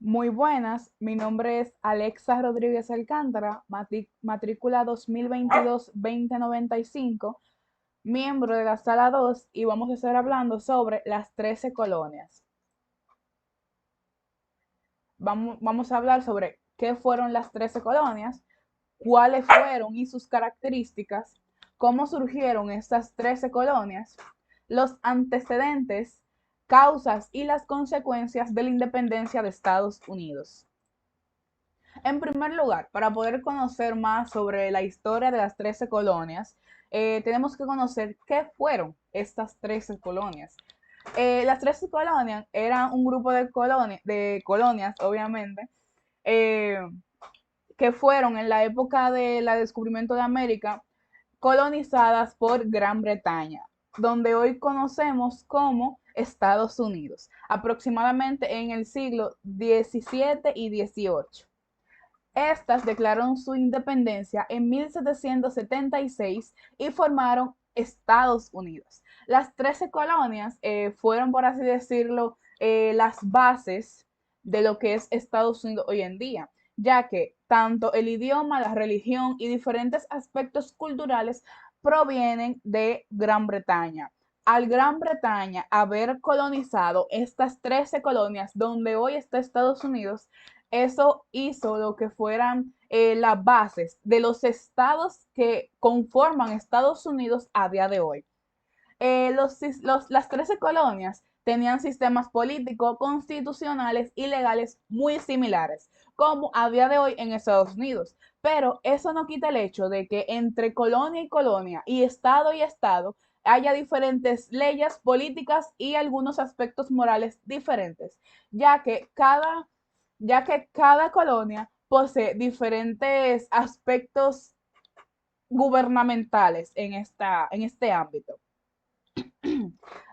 Muy buenas, mi nombre es Alexa Rodríguez Alcántara, matrícula 2022-2095, miembro de la sala 2 y vamos a estar hablando sobre las 13 colonias. Vamos a hablar sobre qué fueron las 13 colonias, cuáles fueron y sus características, cómo surgieron estas 13 colonias, los antecedentes, causas y las consecuencias de la independencia de Estados Unidos. En primer lugar, para poder conocer más sobre la historia de las 13 colonias, tenemos que conocer qué fueron estas 13 colonias. Las 13 colonias eran un grupo de colonias, obviamente, eh, que fueron en la época del descubrimiento de América colonizadas por Gran Bretaña, donde hoy conocemos como Estados Unidos, aproximadamente en el siglo XVII y XVIII. Estas declararon su independencia en 1776 y formaron Estados Unidos. Las 13 colonias fueron, por así decirlo, las bases de lo que es Estados Unidos hoy en día, ya que tanto el idioma, la religión y diferentes aspectos culturales provienen de Gran Bretaña. Al Gran Bretaña haber colonizado estas 13 colonias donde hoy está Estados Unidos, eso hizo lo que fueran las bases de los estados que conforman Estados Unidos a día de hoy. Las 13 colonias tenían sistemas políticos, constitucionales y legales muy similares, como a día de hoy en Estados Unidos. Pero eso no quita el hecho de que entre colonia y colonia y estado haya diferentes leyes políticas y algunos aspectos morales diferentes, ya que cada, ya que cada colonia posee diferentes aspectos gubernamentales en este ámbito.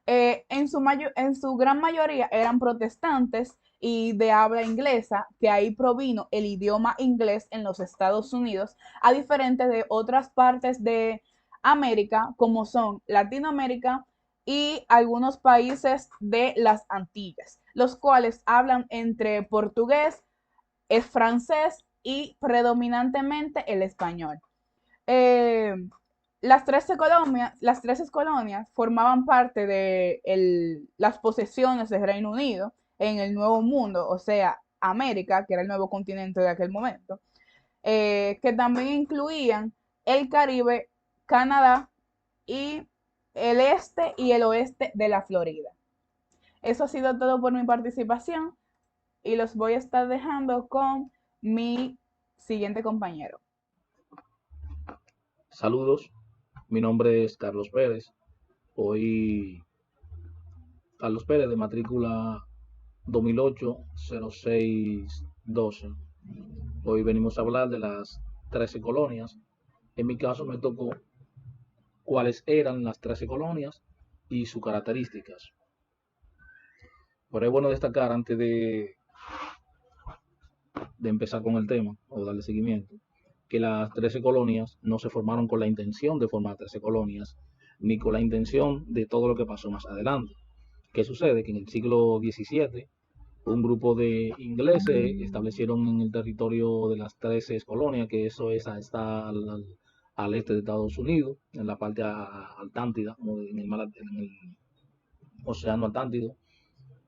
En su gran mayoría eran protestantes y de habla inglesa, que ahí provino el idioma inglés en los Estados Unidos, a diferente de otras partes de América, como son Latinoamérica y algunos países de las Antillas, los cuales hablan entre portugués, el francés y predominantemente el español. Eh, las 13 colonias formaban parte de las posesiones del Reino Unido en el Nuevo Mundo, o sea, América, que era el nuevo continente de aquel momento, que también incluían el Caribe, Canadá y el este y el oeste de la Florida. Eso ha sido todo por mi participación y los voy a estar dejando con mi siguiente compañero. Saludos, mi nombre es Carlos Pérez. Hoy Carlos Pérez de matrícula 2008-0612. Hoy venimos a hablar de las 13 colonias. En mi caso me tocó cuáles eran las 13 colonias y sus características. Pero es bueno destacar antes de empezar con el tema o darle seguimiento, que las 13 colonias no se formaron con la intención de formar 13 colonias, ni con la intención de todo lo que pasó más adelante. ¿Qué sucede? Que en el siglo XVII un grupo de ingleses establecieron en el territorio de las 13 colonias, que eso está al este de Estados Unidos, en la parte atlántica, en el océano Atlántico.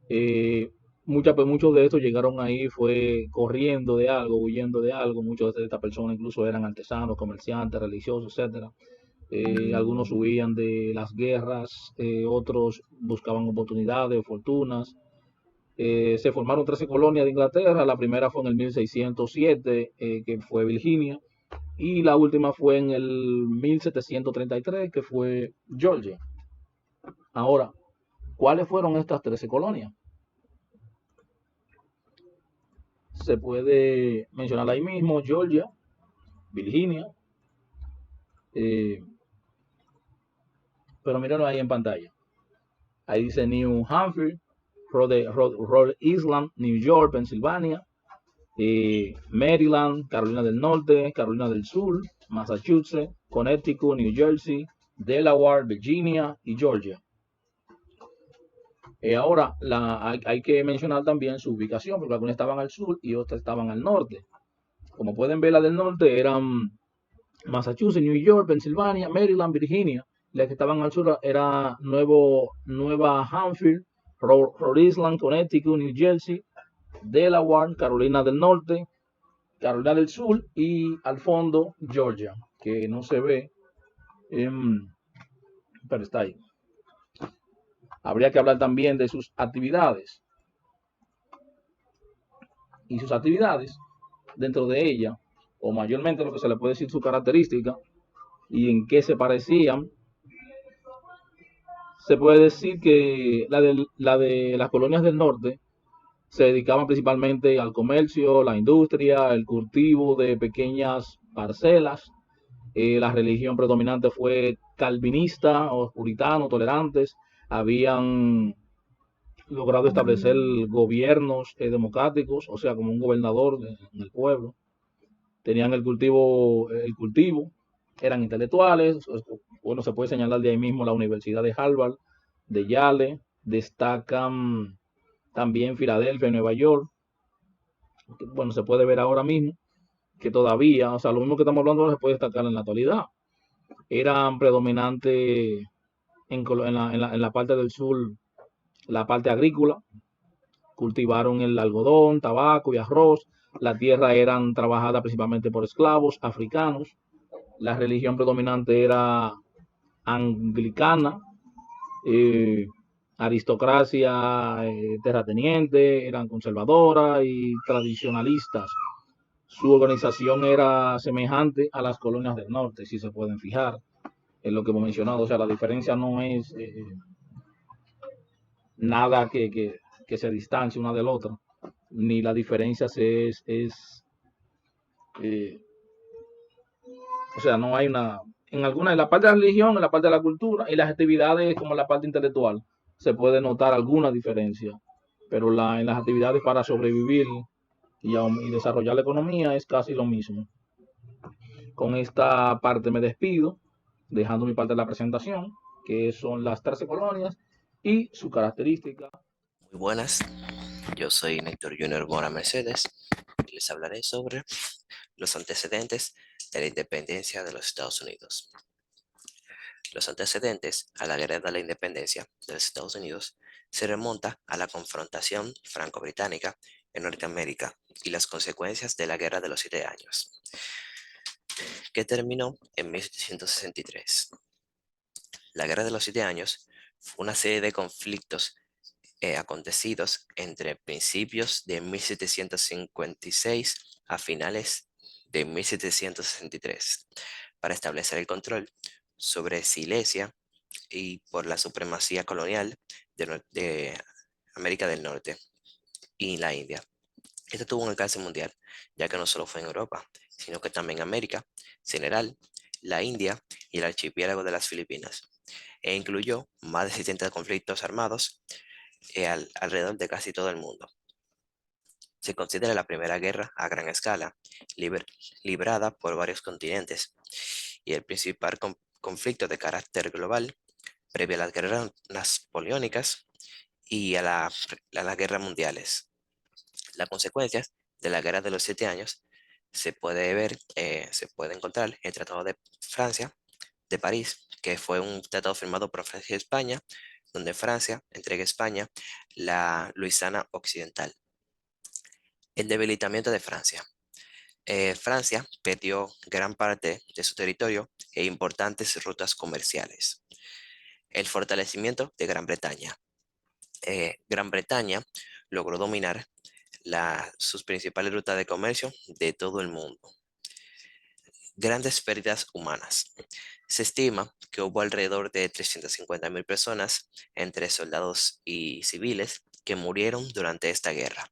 Eh, muchos de estos llegaron ahí, fue corriendo de algo, huyendo de algo. Muchos de estas personas incluso eran artesanos, comerciantes, religiosos, etcétera. Algunos huían de las guerras, otros buscaban oportunidades, fortunas. Se formaron 13 colonias de Inglaterra. La primera fue en el 1607, que fue Virginia, y la última fue en el 1733, que fue Georgia. Ahora, ¿cuáles fueron estas 13 colonias? Se puede mencionar ahí mismo: Georgia, Virginia, eh, pero mírenlo ahí en pantalla. Ahí dice New Hampshire, Rhode Island, New York, Pensilvania, Maryland, Carolina del Norte, Carolina del Sur, Massachusetts, Connecticut, New Jersey, Delaware, Virginia y Georgia. Ahora, hay que mencionar también su ubicación, porque algunas estaban al sur y otras estaban al norte. Como pueden ver, las del norte eran Massachusetts, New York, Pensilvania, Maryland, Virginia. Las que estaban al sur era Nueva Hampshire, Rhode Island, Connecticut, New Jersey, Delaware, Carolina del Norte, Carolina del Sur y al fondo Georgia, que no se ve, pero está ahí. Habría que hablar también de sus actividades. Y sus actividades, dentro de ella, o mayormente lo que se le puede decir su característica y en qué se parecían, se puede decir que la de las colonias del norte se dedicaban principalmente al comercio, la industria, el cultivo de pequeñas parcelas. La religión predominante fue calvinista o puritano, tolerantes. Habían logrado establecer gobiernos democráticos, o sea, como un gobernador en el pueblo. Tenían el cultivo, eran intelectuales. Bueno, se puede señalar de ahí mismo la Universidad de Harvard, de Yale, destacan también Filadelfia y Nueva York. Bueno, se puede ver ahora mismo que todavía, o sea, lo mismo que estamos hablando ahora se puede destacar en la actualidad. Eran predominantes en la parte del sur, la parte agrícola, cultivaron el algodón, tabaco y arroz. La tierra eran trabajada principalmente por esclavos africanos. La religión predominante era anglicana, eh, aristocracia terrateniente, eran conservadoras y tradicionalistas. Su organización era semejante a las colonias del norte, si se pueden fijar en lo que hemos mencionado. O sea, la diferencia no es nada que se distancie una del otro, ni la diferencia eh, o sea, no hay una, en la parte de la religión, en la parte de la cultura y las actividades como la parte intelectual, se puede notar alguna diferencia, pero en las actividades para sobrevivir y desarrollar la economía es casi lo mismo. Con esta parte me despido, dejando mi parte de la presentación, que son las 13 colonias y su característica. Muy buenas, yo soy Néctor Junior Mora Mercedes y les hablaré sobre los antecedentes de la independencia de los Estados Unidos. Los antecedentes a la guerra de la independencia de los Estados Unidos se remonta a la confrontación franco-británica en Norteamérica y las consecuencias de la Guerra de los 7 Años, que terminó en 1763. La Guerra de los 7 Años fue una serie de conflictos acontecidos entre principios de 1756 a finales de 1763 para establecer el control sobre Silesia y por la supremacía colonial de América del Norte y la India. Esto tuvo un alcance mundial, ya que no solo fue en Europa, sino que también en América, Senegal, la India y el archipiélago de las Filipinas, e incluyó más de 70 conflictos armados alrededor de casi todo el mundo. Se considera la primera guerra a gran escala, librada por varios continentes, y el principal conflicto de carácter global previo a las guerras napoleónicas y a las guerras mundiales. Las consecuencias de la Guerra de los 7 Años se puede encontrar en el Tratado de Francia, de París, que fue un tratado firmado por Francia y España, donde Francia entrega a España la Luisiana Occidental. El debilitamiento de Francia. Francia perdió gran parte de su territorio e importantes rutas comerciales. El fortalecimiento de Gran Bretaña. Gran Bretaña logró dominar sus principales rutas de comercio de todo el mundo. Grandes pérdidas humanas. Se estima que hubo alrededor de 350.000 personas, entre soldados y civiles, que murieron durante esta guerra.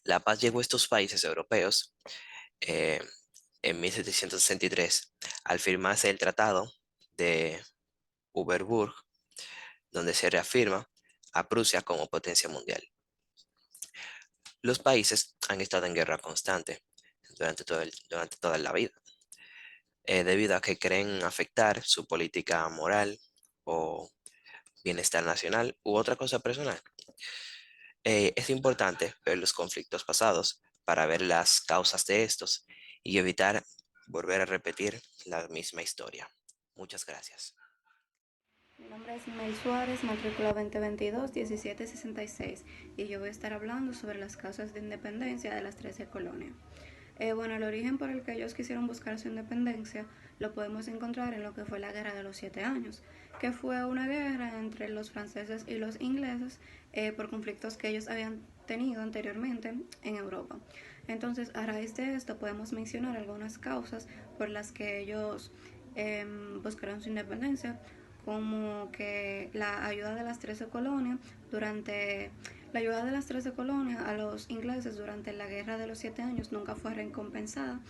La paz llegó a estos países europeos eh, en 1763 al firmarse el Tratado de Uberburg, donde se reafirma a Prusia como potencia mundial. Los países han estado en guerra constante durante toda la vida, debido a que creen afectar su política moral o bienestar nacional u otra cosa personal. Es importante ver los conflictos pasados para ver las causas de estos y evitar volver a repetir la misma historia. Muchas gracias. Mi nombre es Mel Suárez, matrícula 2022-1766, y yo voy a estar hablando sobre las causas de independencia de las 13 colonias. Bueno, el origen por el que ellos quisieron buscar su independencia lo podemos encontrar en lo que fue la Guerra de los 7 Años, que fue una guerra entre los franceses y los ingleses por conflictos que ellos habían tenido anteriormente en Europa. Entonces, a raíz de esto podemos mencionar algunas causas por las que ellos buscaron su independencia, como que la ayuda de las 13 colonias durante la ayuda de las 13 colonias a los ingleses durante la Guerra de los 7 Años nunca fue recompensada,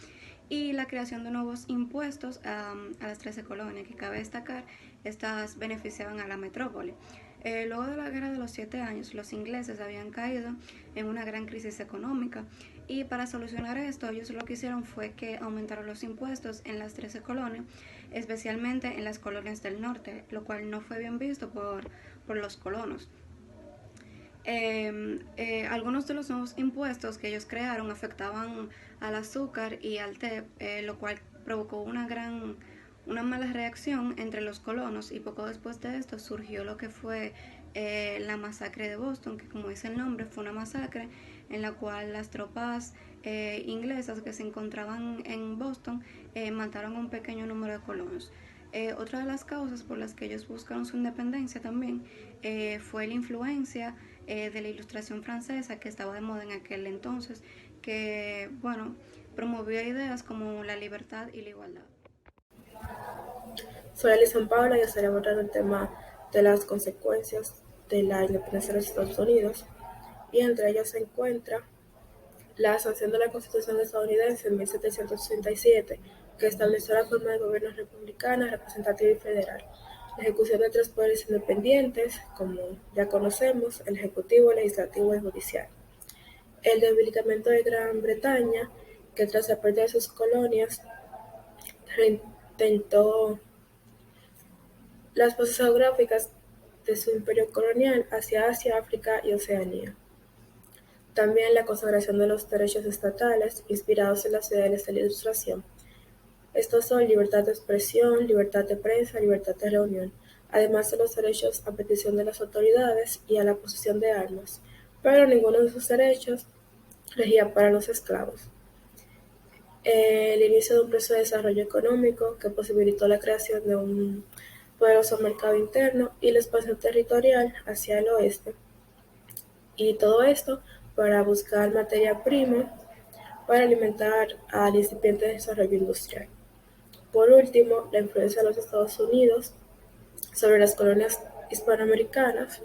y la creación de nuevos impuestos a las 13 colonias, que cabe destacar, estas beneficiaban a la metrópoli. Luego de la Guerra de los 7 Años, los ingleses habían caído en una gran crisis económica, y para solucionar esto, ellos lo que hicieron fue que aumentaron los impuestos en las 13 colonias, especialmente en las colonias del norte, lo cual no fue bien visto por los colonos. Algunos de los nuevos impuestos que ellos crearon afectaban al azúcar y al té, lo cual provocó una mala reacción entre los colonos, y poco después de esto surgió lo que fue la masacre de Boston, que, como dice el nombre, fue una masacre en la cual las tropas inglesas que se encontraban en Boston mataron a un pequeño número de colonos. Otra de las causas por las que ellos buscaron su independencia también fue la influencia de la Ilustración francesa, que estaba de moda en aquel entonces, que, bueno, promovió ideas como la libertad y la igualdad. Soy Alison Paula y estaré abordando el tema de las consecuencias de la independencia de los Estados Unidos, y entre ellas se encuentra la sanción de la Constitución estadounidense en 1787, que estableció la forma de gobierno republicana, representativa y federal, la ejecución de 3 poderes independientes, como ya conocemos, el ejecutivo, el legislativo y el judicial, el debilitamiento de Gran Bretaña, que tras la pérdida de sus colonias reintentó las bases geográficas de su imperio colonial hacia Asia, África y Oceanía. También la consagración de los derechos estatales, inspirados en las ideales de la Ilustración. Estos son libertad de expresión, libertad de prensa, libertad de reunión, además de los derechos a petición de las autoridades y a la posesión de armas, pero ninguno de esos derechos regía para los esclavos. El inicio de un proceso de desarrollo económico que posibilitó la creación de un poderoso mercado interno y la expansión territorial hacia el oeste. Y todo esto para buscar materia prima para alimentar al incipiente desarrollo industrial. Por último, la influencia de los Estados Unidos sobre las colonias hispanoamericanas,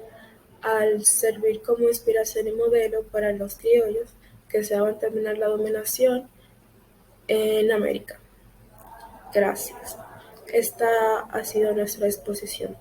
al servir como inspiración y modelo para los criollos que deseaban terminar la dominación en América. Gracias. Esta ha sido nuestra exposición.